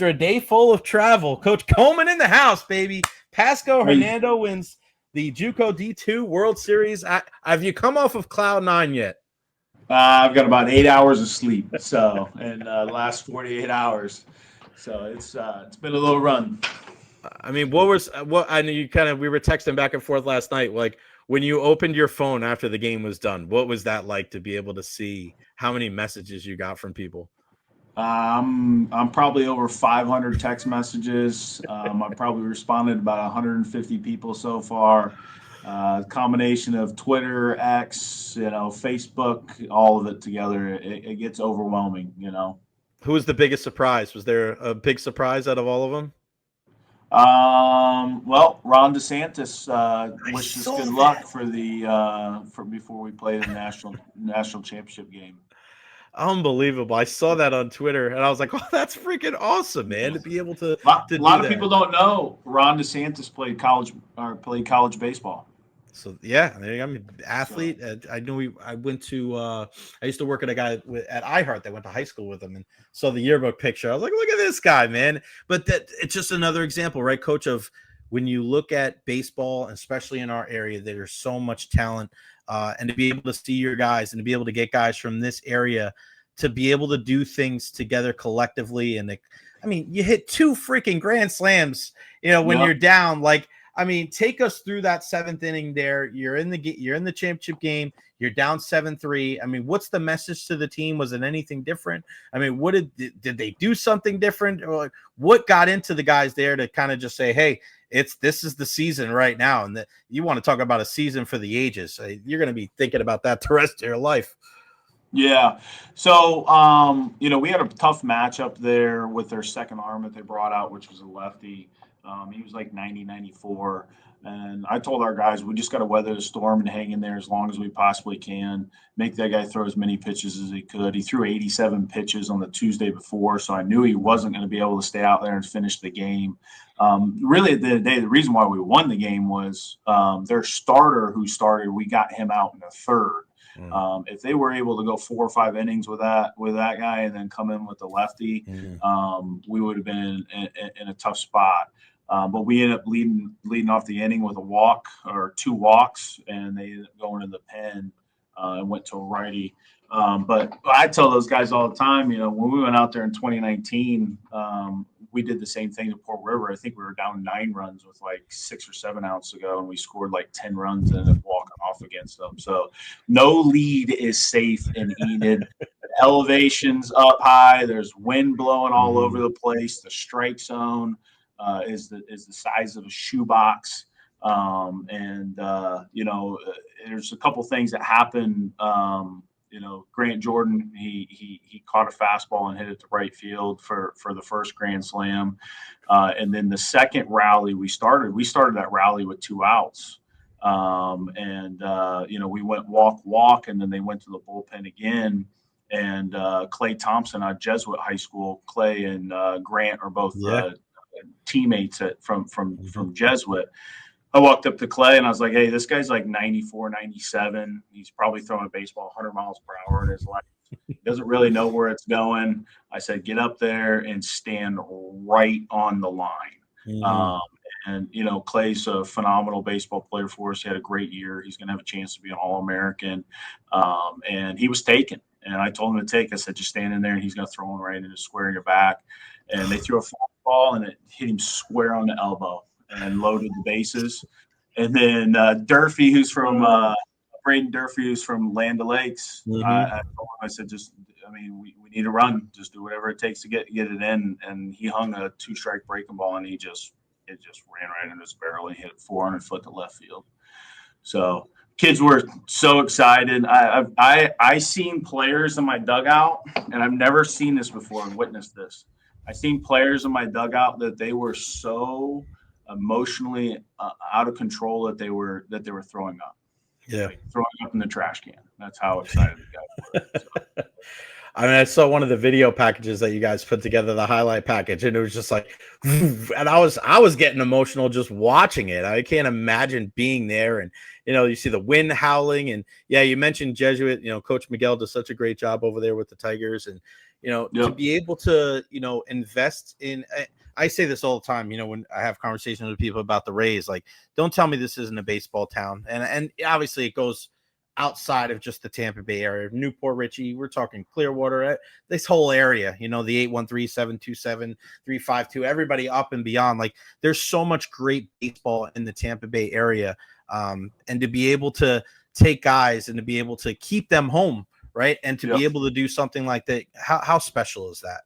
after a day full of travel, Coach Coleman in the house, baby. Pasco Hernando wins the JUCO D2 World Series. Have you come off of cloud nine yet? I've got about 8 hours of sleep, in the last 48 hours. So it's been a little run. I mean, what I know we were texting back and forth last night. Like when you opened your phone after the game was done, what was that like to be able to see how many messages you got from people? I'm probably over 500 text messages. I probably responded to about 150 people so far. Combination of Twitter, X, Facebook, all of it together. It gets overwhelming, Who was the biggest surprise? Was there a big surprise out of all of them? Well, Ron DeSantis wished us good luck for before we played the national championship game. Unbelievable. I saw that on Twitter and I was like, oh, that's freaking awesome, man, to be able to a lot of people don't know Ron DeSantis played college baseball. So yeah, I'm an athlete. I knew I went to I used to work at a guy at iHeart that went to high school with him and saw the yearbook picture. I was like, look at this guy, man. But it's just another example, right, Coach, of when you look at baseball, especially in our area, there's so much talent. And to be able to see your guys and to be able to get guys from this area to be able to do things together collectively. And I mean, you hit 2 freaking grand slams, when you're down. Like, I mean, take us through that 7th inning there. You're in the championship game. You're down 7-3. I mean, what's the message to the team? Was it anything different? I mean, what did they do something different? Or like, what got into the guys there to kind of just say, hey, this is the season right now, and you want to talk about a season for the ages. You're going to be thinking about that the rest of your life. Yeah. So, we had a tough matchup there with their second arm that they brought out, which was a lefty. He was like 90, 94. And I told our guys, we just got to weather the storm and hang in there as long as we possibly can. Make that guy throw as many pitches as he could. He threw 87 pitches on the Tuesday before, so I knew he wasn't going to be able to stay out there and finish the game. Really, at the end of the day, the reason why we won the game was their starter who started, we got him out in the third. If they were able to go 4 or 5 innings with that guy and then come in with the lefty, we would have been in a tough spot. But we ended up leading off the inning with a walk or 2 walks, and they ended up going in the pen and went to a righty. But I tell those guys all the time, when we went out there in 2019, we did the same thing at Port River. I think we were down 9 runs with like 6 or 7 outs to go, and we scored like 10 runs and ended up walking off against them. So no lead is safe in Enid. Elevation's up high. There's wind blowing all over the place. The strike zone is the size of a shoebox. There's a couple things that happen. Grant Jordan, he caught a fastball and hit it to right field for the first grand slam. And then the second rally we started that rally with 2 outs. We went walk, and then they went to the bullpen again. And Clay Thompson out of Jesuit High School, Clay and Grant are both teammates from Jesuit. I walked up to Clay and I was like, hey, this guy's like 94, 97. He's probably throwing a baseball 100 miles per hour in his life. He doesn't really know where it's going. I said, get up there and stand right on the line. Clay's a phenomenal baseball player for us. He had a great year. He's going to have a chance to be an All-American. And he was taken. And I told him to take. I said, just stand in there, and he's going to throw him right into square in your back. And they threw a fastball, and it hit him square on the elbow and loaded the bases. And then Durfee, who's from Braden Durfee, who's from Land O'Lakes, I said, we need a run. Just do whatever it takes to get it in. And he hung a 2-strike breaking ball, and it just ran right into his barrel and hit it 400 foot to left field. So kids were so excited. I seen players in my dugout, and I've never seen this before and witnessed this. I seen players in my dugout that they were so emotionally out of control that they were throwing up. Yeah, throwing up in the trash can. That's how excited the guys were. So. I mean, I saw one of the video packages that you guys put together, the highlight package, and it was just like, and I was getting emotional just watching it. I can't imagine being there, and you see the wind howling, and yeah, you mentioned Jesuit. Coach Miguel does such a great job over there with the Tigers, and to be able to, invest in. I say this all the time, when I have conversations with people about the Rays, like, don't tell me this isn't a baseball town. And obviously it goes outside of just the Tampa Bay area, Newport Richie, we're talking Clearwater, this whole area, the 813-727-352, everybody up and beyond. Like, there's so much great baseball in the Tampa Bay area. And to be able to take guys and to be able to keep them home, right? And to be able to do something like that, how special is that?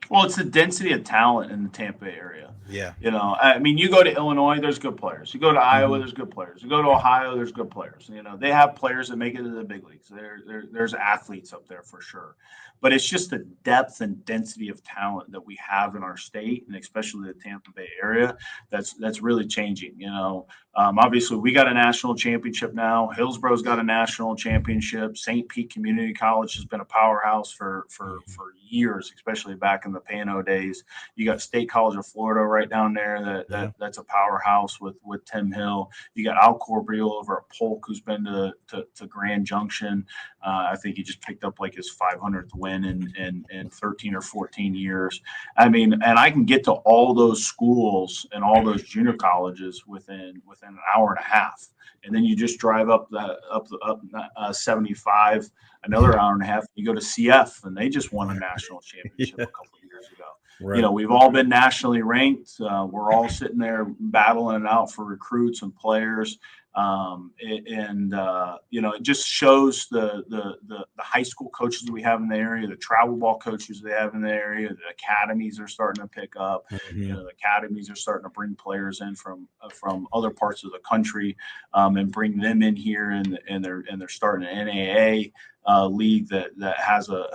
Well, it's the density of talent in the Tampa Bay area. Yeah. I mean, you go to Illinois, there's good players. You go to Iowa, there's good players. You go to Ohio, there's good players. They have players that make it to the big leagues. There's athletes up there for sure. But it's just the depth and density of talent that we have in our state, and especially the Tampa Bay area, that's really changing. Obviously, we got a national championship now. Hillsboro's got a national championship. St. Pete Community College has been a powerhouse for years, especially back in the Pano days. You got State College of Florida right down there that's a powerhouse with Tim Hill. You got Al Corbeil over at Polk, who's been to Grand Junction. I think he just picked up like his 500th win in 13 or 14 years. I mean, and I can get to all those schools and all those junior colleges within an hour and a half. And then you just drive up 75, another hour and a half. You go to CF, and they just won a national championship a couple of years ago. Right. We've all been nationally ranked. We're all sitting there battling it out for recruits and players. It just shows the high school coaches we have in the area, the travel ball coaches they have in the area. The academies are starting to pick up. The academies are starting to bring players in from other parts of the country, and bring them in here, and they're starting an NAA league that has a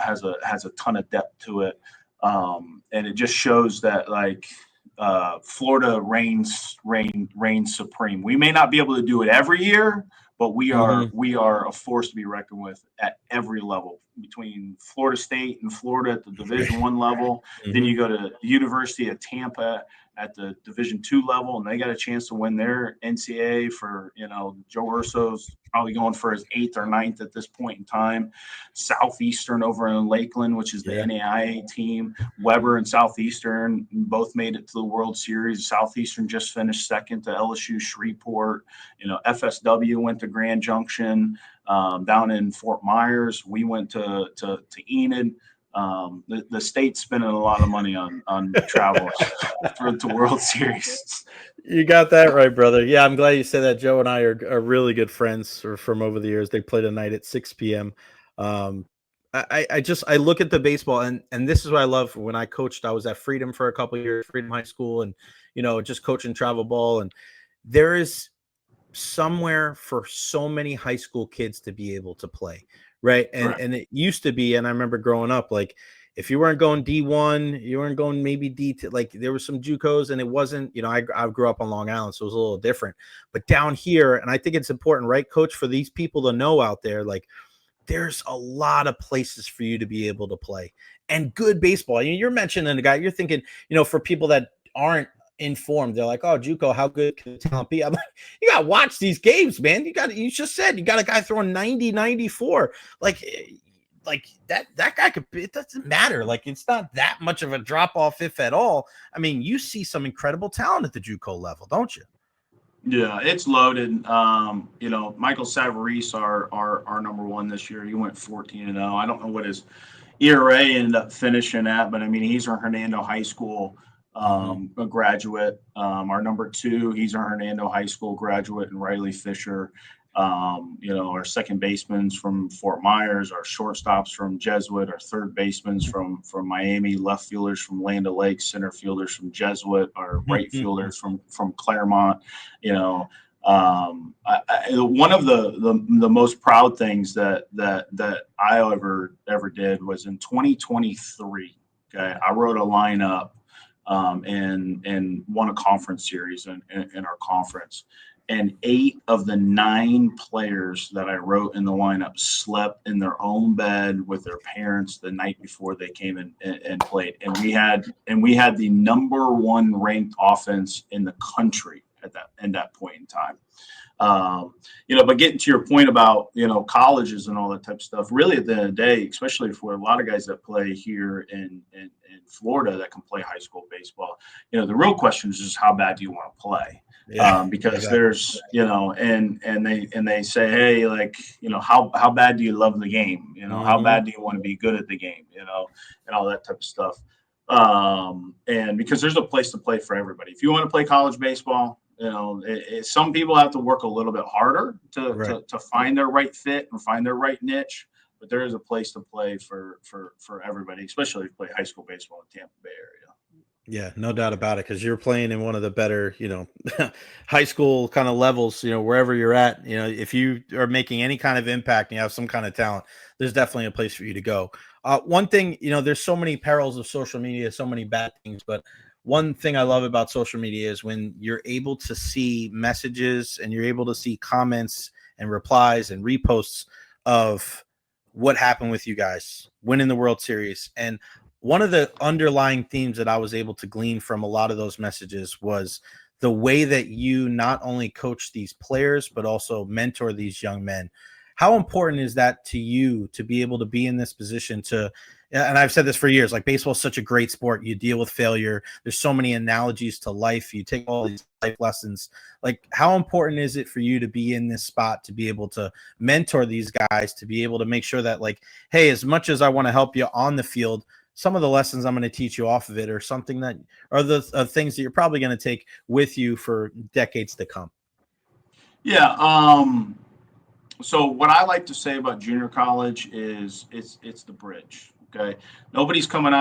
ton of depth to it. And it just shows that, like, Florida reigns supreme. We may not be able to do it every year, but we are a force to be reckoned with at every level, between Florida State and Florida at the Division I level. Then you go to the University of Tampa at the Division II level, and they got a chance to win their NCAA for, Joe Urso's probably going for his 8th or 9th at this point in time. Southeastern over in Lakeland, which is the NAIA team. Weber and Southeastern both made it to the World Series. Southeastern just finished second to LSU Shreveport. FSW went to Grand Junction. Down in Fort Myers, we went to Enid. The state's spending a lot of money on travel for the World Series. You got that right, brother. Yeah, I'm glad you said that. Joe and I are really good friends from over the years. They played a night at 6 p.m. I look at the baseball, and this is what I love. When I coached, I was at Freedom for a couple of years, Freedom High School, and just coaching travel ball. And there is somewhere for so many high school kids to be able to play. Right. And it used to be, and I remember growing up, like, if you weren't going D1, you weren't going maybe D2, like, there was some JUCOs, and it wasn't, I grew up on Long Island, so it was a little different. But down here, and I think it's important, right, Coach, for these people to know out there, like, there's a lot of places for you to be able to play, and good baseball. You're mentioning a guy, you're thinking, for people that aren't informed, they're like, oh, JUCO, how good can the talent be? I'm like, you got to watch these games, man. You just said you got a guy throwing 90, 94. Like that guy could, it doesn't matter. Like, it's not that much of a drop off, if at all. I mean, you see some incredible talent at the JUCO level, don't you? Yeah, it's loaded. Michael Savarese, our number one this year, he went 14-0. I don't know what his ERA ended up finishing at, but I mean, he's a Hernando High School a graduate. Our number 2, he's a Hernando High School graduate, and Riley Fisher. Our second baseman's from Fort Myers, our shortstops from Jesuit, our third baseman's from Miami, left fielders from Land O'Lakes, center fielders from Jesuit, our right fielders from Claremont. One of the most proud things that I ever did was in 2023. Okay, I wrote a lineup and won a conference series in our conference. And 8 of the 9 players that I wrote in the lineup slept in their own bed with their parents the night before they came and played. And we had the number 1 ranked offense in the country at that point in time. But getting to your point about, colleges and all that type of stuff, really at the end of the day, especially for a lot of guys that play here in Florida that can play high school baseball, the real question is just how bad do you want to play? Because exactly. there's, and they say, hey, like, how bad do you love the game? How bad do you want to be good at the game? And all that type of stuff. And because there's a place to play for everybody. If you want to play college baseball, some people have to work a little bit harder to find their right fit and find their right niche. But there is a place to play for everybody, especially if you play high school baseball in Tampa Bay area. Yeah, no doubt about it, because you're playing in one of the better, high school kind of levels, wherever you're at. If you are making any kind of impact and you have some kind of talent, there's definitely a place for you to go. One thing, there's so many perils of social media, so many bad things, but one thing I love about social media is when you're able to see messages and you're able to see comments and replies and reposts of what happened with you guys winning the World Series. And one of the underlying themes that I was able to glean from a lot of those messages was the way that you not only coach these players, but also mentor these young men. How important is that to you to be able to be in this position and I've said this for years, like, baseball is such a great sport. You deal with failure. There's so many analogies to life. You take all these life lessons. Like, how important is it for you to be in this spot, to be able to mentor these guys, to be able to make sure that, like, hey, as much as I want to help you on the field, some of the lessons I'm going to teach you off of it, or something that are the things that you're probably going to take with you for decades to come. Yeah. So what I like to say about junior college is it's the bridge. Okay. Nobody's going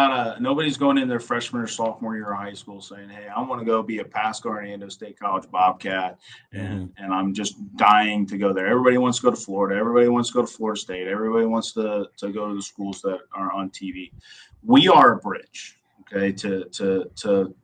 in their freshman or sophomore year of high school saying, hey, I want to go be a Pasco or Orlando State College Bobcat. And I'm just dying to go there. Everybody wants to go to Florida. Everybody wants to go to Florida State. Everybody wants to go to the schools that are on TV. We are a bridge, okay, to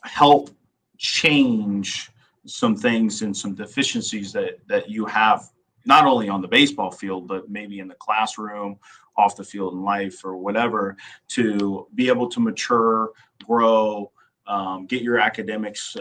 help change some things and some deficiencies that you have, not only on the baseball field, but maybe in the classroom, off the field in life, or whatever, to be able to mature, grow, get your academics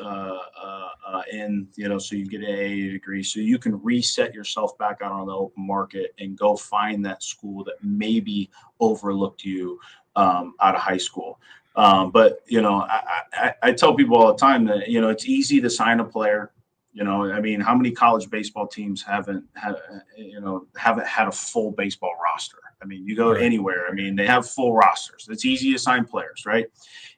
in, so you get an AA degree, so you can reset yourself back out on the open market and go find that school that maybe overlooked you out of high school. But I tell people all the time that it's easy to sign a player. I mean, how many college baseball teams haven't had a full baseball roster? I mean, you go anywhere. I mean, they have full rosters. It's easy to sign players, right?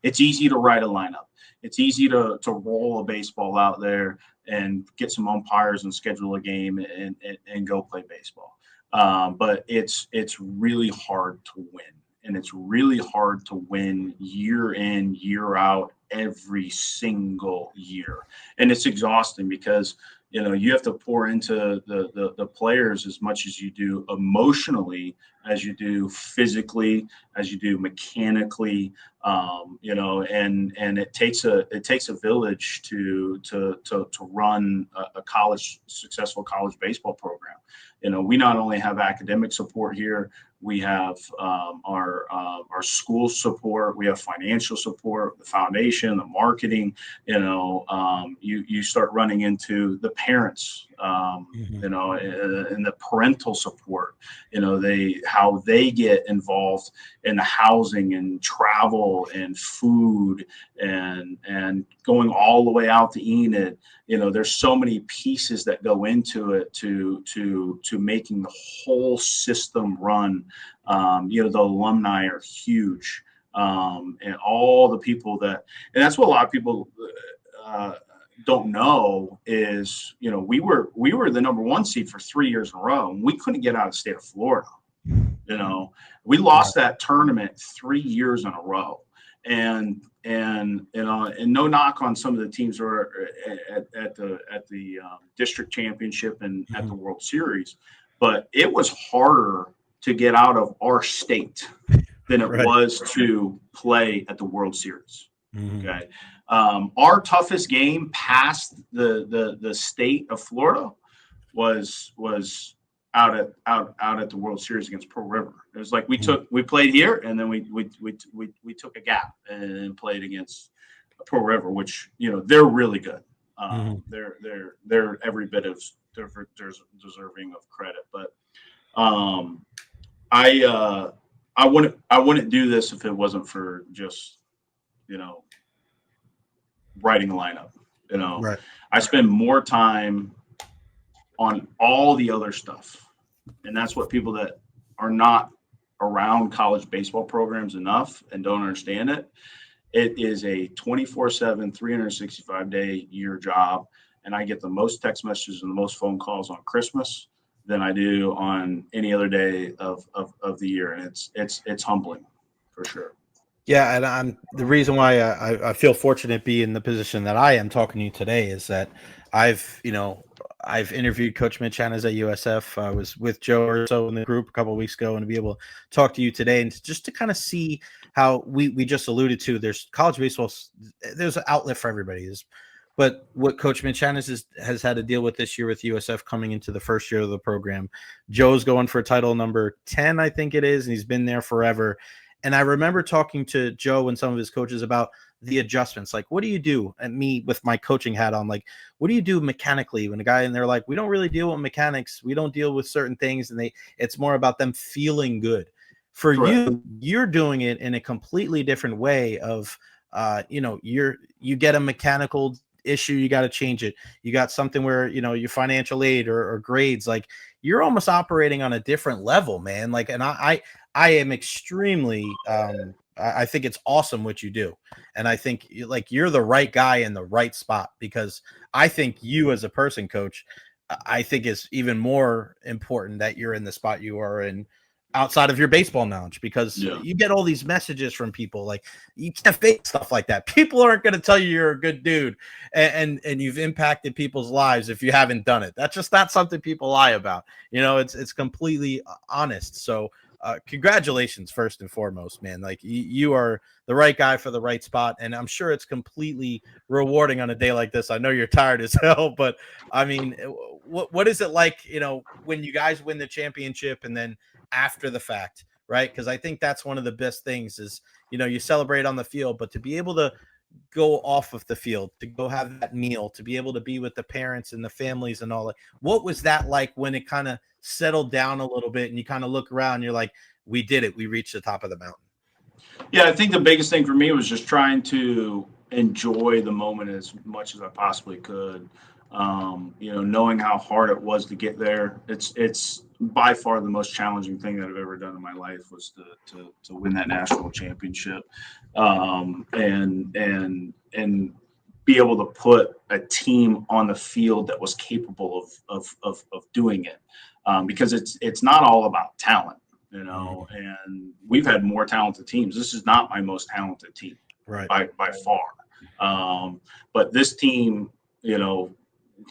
It's easy to write a lineup. It's easy to roll a baseball out there and get some umpires and schedule a game and go play baseball. But it's really hard to win. And it's really hard to win year in, year out, every single year. And it's exhausting because, you have to pour into the players as much as you do emotionally, as you do physically, as you do mechanically, and it takes a village to run a successful college baseball program. We not only have academic support here, we have our school support, we have financial support, the foundation, the marketing. You start running into the parents, and the parental support. How they get involved in the housing and travel and food and going all the way out to Enid. There's so many pieces that go into it to making the whole system run. The alumni are huge, and all the people and that's what a lot of people don't know is, we were the number one seed for 3 years in a row, and we couldn't get out of the state of Florida. We lost that tournament 3 years in a row. And no knock on some of the teams who are at the district championship and at the World Series, but it was harder to get out of our state than it was to play at the World Series. Okay, our toughest game past the state of Florida was out at the World Series against Pearl River. It was like we played here, and then we took a gap and played against Pearl River, which they're really good. They're every bit of they're deserving of credit. But I wouldn't do this if it wasn't for just, writing a lineup. Right. I spend more time on all the other stuff, and that's what people that are not around college baseball programs enough and don't understand it. It is a 24/7, 365-day year job, and I get the most text messages and the most phone calls on Christmas than I do on any other day of the year, and it's humbling for sure. Yeah, and I'm the reason why I feel fortunate to be in the position that I am talking to you today is that I've interviewed Coach Mitch Hannes at USF. I was with Joe Urso in the group a couple of weeks ago, and to be able to talk to you today and just to kind of see how we just alluded to. There's college baseball. There's an outlet for everybody. But what Coach Mitch Hannes has had to deal with this year with USF coming into the first year of the program, Joe's going for title number 10, I think it is, and he's been there forever. And I remember talking to Joe and some of his coaches about the adjustments. Like, what do you do? And me with my coaching hat on, like, what do you do mechanically when a guy, and they're like, we don't really deal with mechanics. We don't deal with certain things. And it's more about them feeling good. For you, you're doing it in a completely different way of, you get a mechanical issue, you got to change it. You got something where, your financial aid or grades, like you're almost operating on a different level, man. Like, and I am extremely, I think it's awesome what you do. And I think like you're the right guy in the right spot, because I think you as a person, Coach, I think is even more important that you're in the spot you are in outside of your baseball knowledge, because you get all these messages from people. Like, you can't fake stuff like that. People aren't going to tell you you're a good dude and you've impacted people's lives if you haven't done it. That's just not something people lie about. It's completely honest. So congratulations, first and foremost, man. Like, you are the right guy for the right spot. And I'm sure it's completely rewarding on a day like this. I know you're tired as hell, but I mean, what is it like, when you guys win the championship and then after the fact, right? Because I think that's one of the best things is, you celebrate on the field, but to be able to go off of the field, to go have that meal, to be able to be with the parents and the families and all that. What was that like when it kind of settled down a little bit and you kind of look around and you're like, we did it. We reached the top of the mountain. Yeah, I think the biggest thing for me was just trying to enjoy the moment as much as I possibly could. Knowing how hard it was to get there. It's by far the most challenging thing that I've ever done in my life was to win that national championship, and be able to put a team on the field that was capable of doing it, because it's not all about talent, and we've had more talented teams. This is not my most talented team, right, by far, but this team,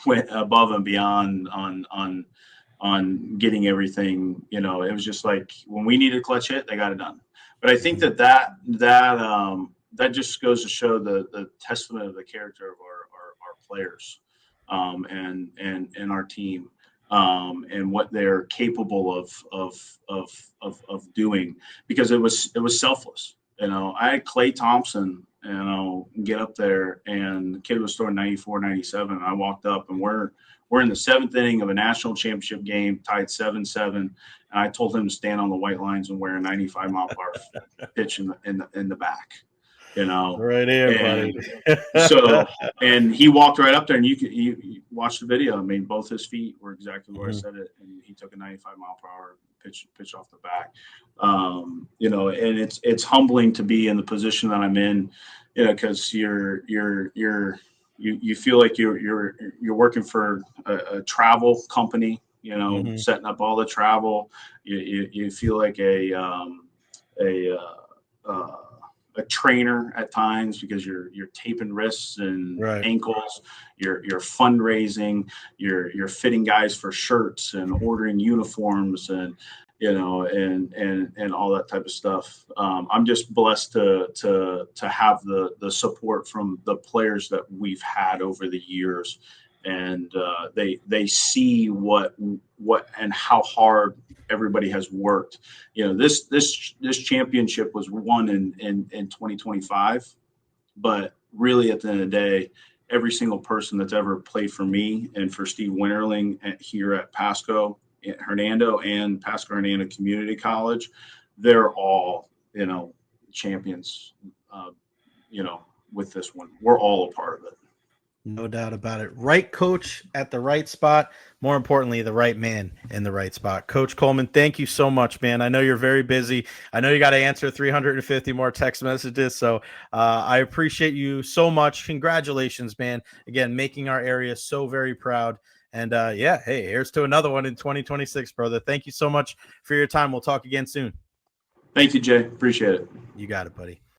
went above and beyond on getting everything. It was just like when we needed a clutch hit, they got it done. But I think that just goes to show the testament of the character of our players, and our team, and what they're capable of doing, because it was selfless. I had Clay Thompson, get up there, and the kid was throwing 94, 97. I walked up, and we're in the seventh inning of a national championship game, tied 7-7. And I told him to stand on the white lines and wear a 95-mile-per-hour pitch in the back. Right here, buddy. So, and he walked right up there, and you watch the video. I mean, both his feet were exactly where I said it, and he took a 95-mile-per-hour pitch off the back. And it's humbling to be in the position that I'm in, because you feel like you're working for a travel company, setting up all the travel. You feel like a trainer at times, because you're taping wrists and ankles, you're fundraising, you're fitting guys for shirts and ordering uniforms and all that type of stuff. I'm just blessed to have the support from the players that we've had over the years, and they see what and how hard everybody has worked. This championship was won in 2025, but really at the end of the day, every single person that's ever played for me and for Steve Winterling here at Pasco Hernando and Pasco Hernando Community College, they're all, champions, with this one. We're all a part of it. No doubt about it. Right coach at the right spot. More importantly, the right man in the right spot. Coach Coleman, thank you so much, man. I know you're very busy. I know you got to answer 350 more text messages. So I appreciate you so much. Congratulations, man. Again, making our area so very proud. And yeah, hey, here's to another one in 2026, brother. Thank you so much for your time. We'll talk again soon. Thank you, Jay. Appreciate it. You got it, buddy.